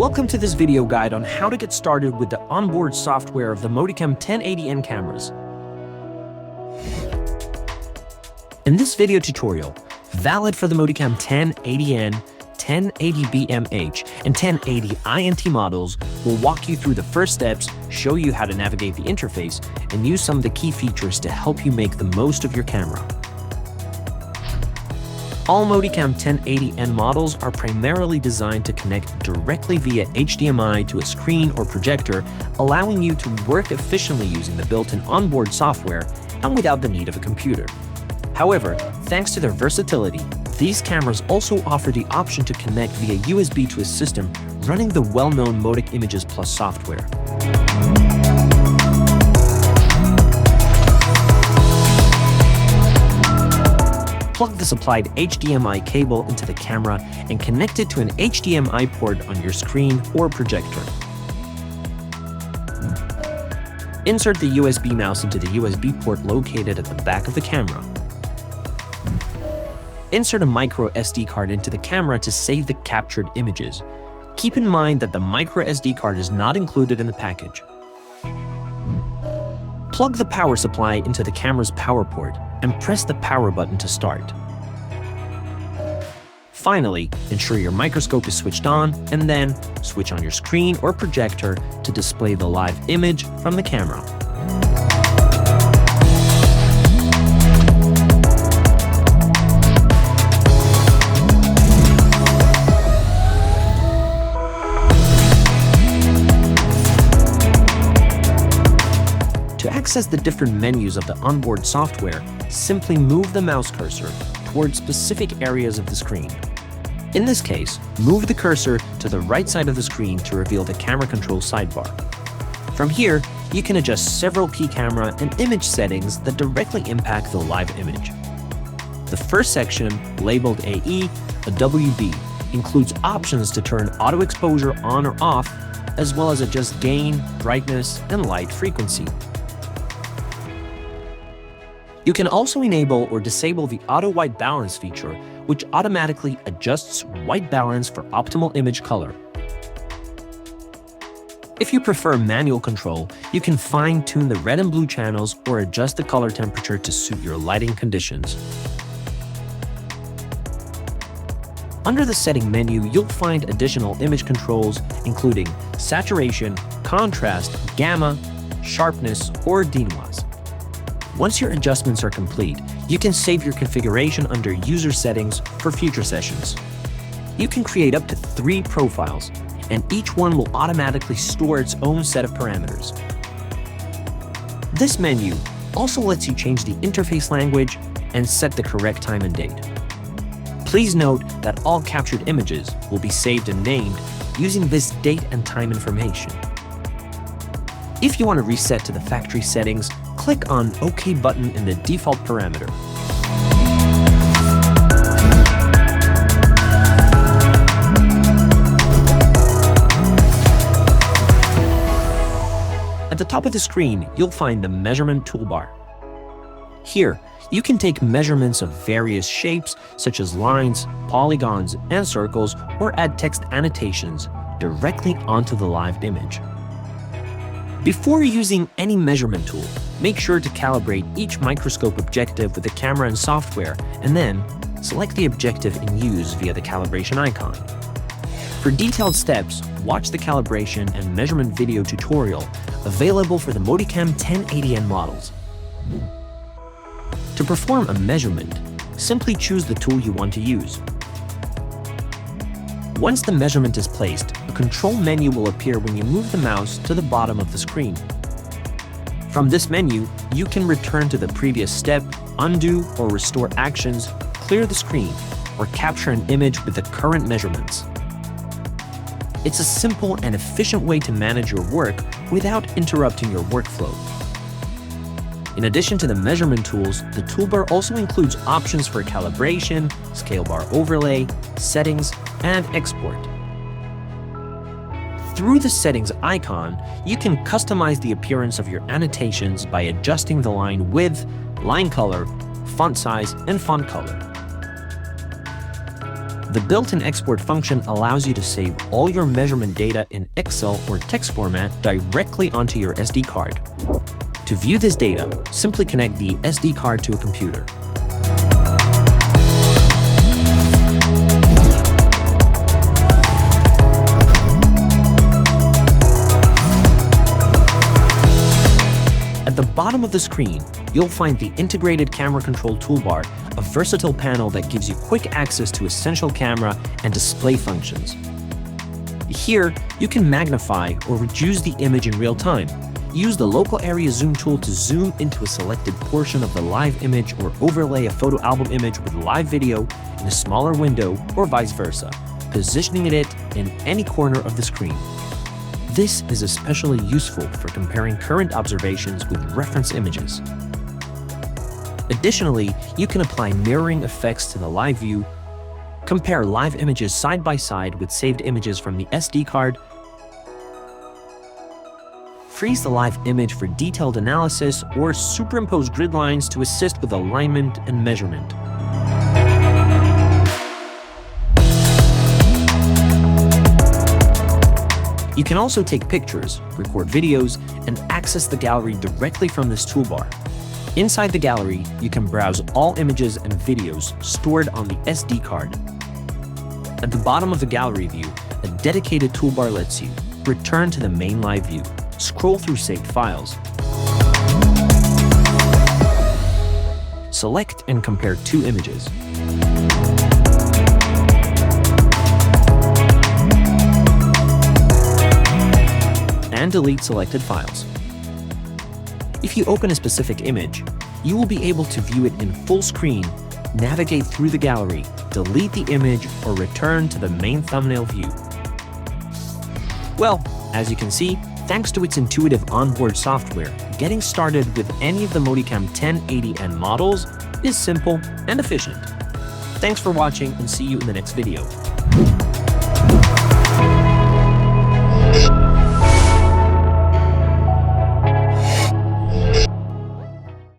Welcome to this video guide on how to get started with the onboard software of the Moticam 1080N cameras. In this video tutorial, valid for the Moticam 1080N, 1080BMH, and 1080 INT models, will walk you through the first steps, show you how to navigate the interface, and use some of the key features to help you make the most of your camera. All Moticam 1080N models are primarily designed to connect directly via HDMI to a screen or projector, allowing you to work efficiently using the built-in onboard software and without the need of a computer. However, thanks to their versatility, these cameras also offer the option to connect via USB to a system running the well-known Motic Images Plus software. Plug the supplied HDMI cable into the camera and connect it to an HDMI port on your screen or projector. Insert the USB mouse into the USB port located at the back of the camera. Insert a micro SD card into the camera to save the captured images. Keep in mind that the micro SD card is not included in the package. Plug the power supply into the camera's power port and press the power button to start. Finally, ensure your microscope is switched on and then switch on your screen or projector to display the live image from the camera. To access the different menus of the onboard software, simply move the mouse cursor towards specific areas of the screen. In this case, move the cursor to the right side of the screen to reveal the Camera Control Sidebar. From here, you can adjust several key camera and image settings that directly impact the live image. The first section, labeled AE, a WB, includes options to turn auto exposure on or off, as well as adjust gain, brightness, and light frequency. You can also enable or disable the auto white balance feature, which automatically adjusts white balance for optimal image color. If you prefer manual control, you can fine-tune the red and blue channels or adjust the color temperature to suit your lighting conditions. Under the setting menu, you'll find additional image controls, including saturation, contrast, gamma, sharpness, or denoise. Once your adjustments are complete, you can save your configuration under User Settings for future sessions. You can create up to 3 profiles, and each one will automatically store its own set of parameters. This menu also lets you change the interface language and set the correct time and date. Please note that all captured images will be saved and named using this date and time information. If you want to reset to the factory settings, click on OK button in the default parameter. At the top of the screen, you'll find the Measurement Toolbar. Here, you can take measurements of various shapes, such as lines, polygons, and circles, or add text annotations directly onto the live image. Before using any measurement tool, make sure to calibrate each microscope objective with the camera and software, and then select the objective in use via the calibration icon. For detailed steps, watch the calibration and measurement video tutorial available for the Moticam 1080N models. To perform a measurement, simply choose the tool you want to use. Once the measurement is placed, a control menu will appear when you move the mouse to the bottom of the screen. From this menu, you can return to the previous step, undo or restore actions, clear the screen, or capture an image with the current measurements. It's a simple and efficient way to manage your work without interrupting your workflow. In addition to the measurement tools, the toolbar also includes options for calibration, scale bar overlay, settings, and export. Through the settings icon, you can customize the appearance of your annotations by adjusting the line width, line color, font size, and font color. The built-in export function allows you to save all your measurement data in Excel or text format directly onto your SD card. To view this data, simply connect the SD card to a computer. At the bottom of the screen, you'll find the Integrated Camera Control Toolbar, a versatile panel that gives you quick access to essential camera and display functions. Here, you can magnify or reduce the image in real time. Use the local area zoom tool to zoom into a selected portion of the live image or overlay a photo album image with live video in a smaller window or vice versa, positioning it in any corner of the screen. This is especially useful for comparing current observations with reference images. Additionally, you can apply mirroring effects to the live view, compare live images side by side with saved images from the SD card, freeze the live image for detailed analysis, or superimpose grid lines to assist with alignment and measurement. You can also take pictures, record videos, and access the gallery directly from this toolbar. Inside the gallery, you can browse all images and videos stored on the SD card. At the bottom of the gallery view, a dedicated toolbar lets you return to the main live view, scroll through saved files, select and compare two images, and delete selected files. If you open a specific image, you will be able to view it in full screen, navigate through the gallery, delete the image, or return to the main thumbnail view. Well, as you can see, thanks to its intuitive onboard software, getting started with any of the Moticam 1080N models is simple and efficient. Thanks for watching and see you in the next video.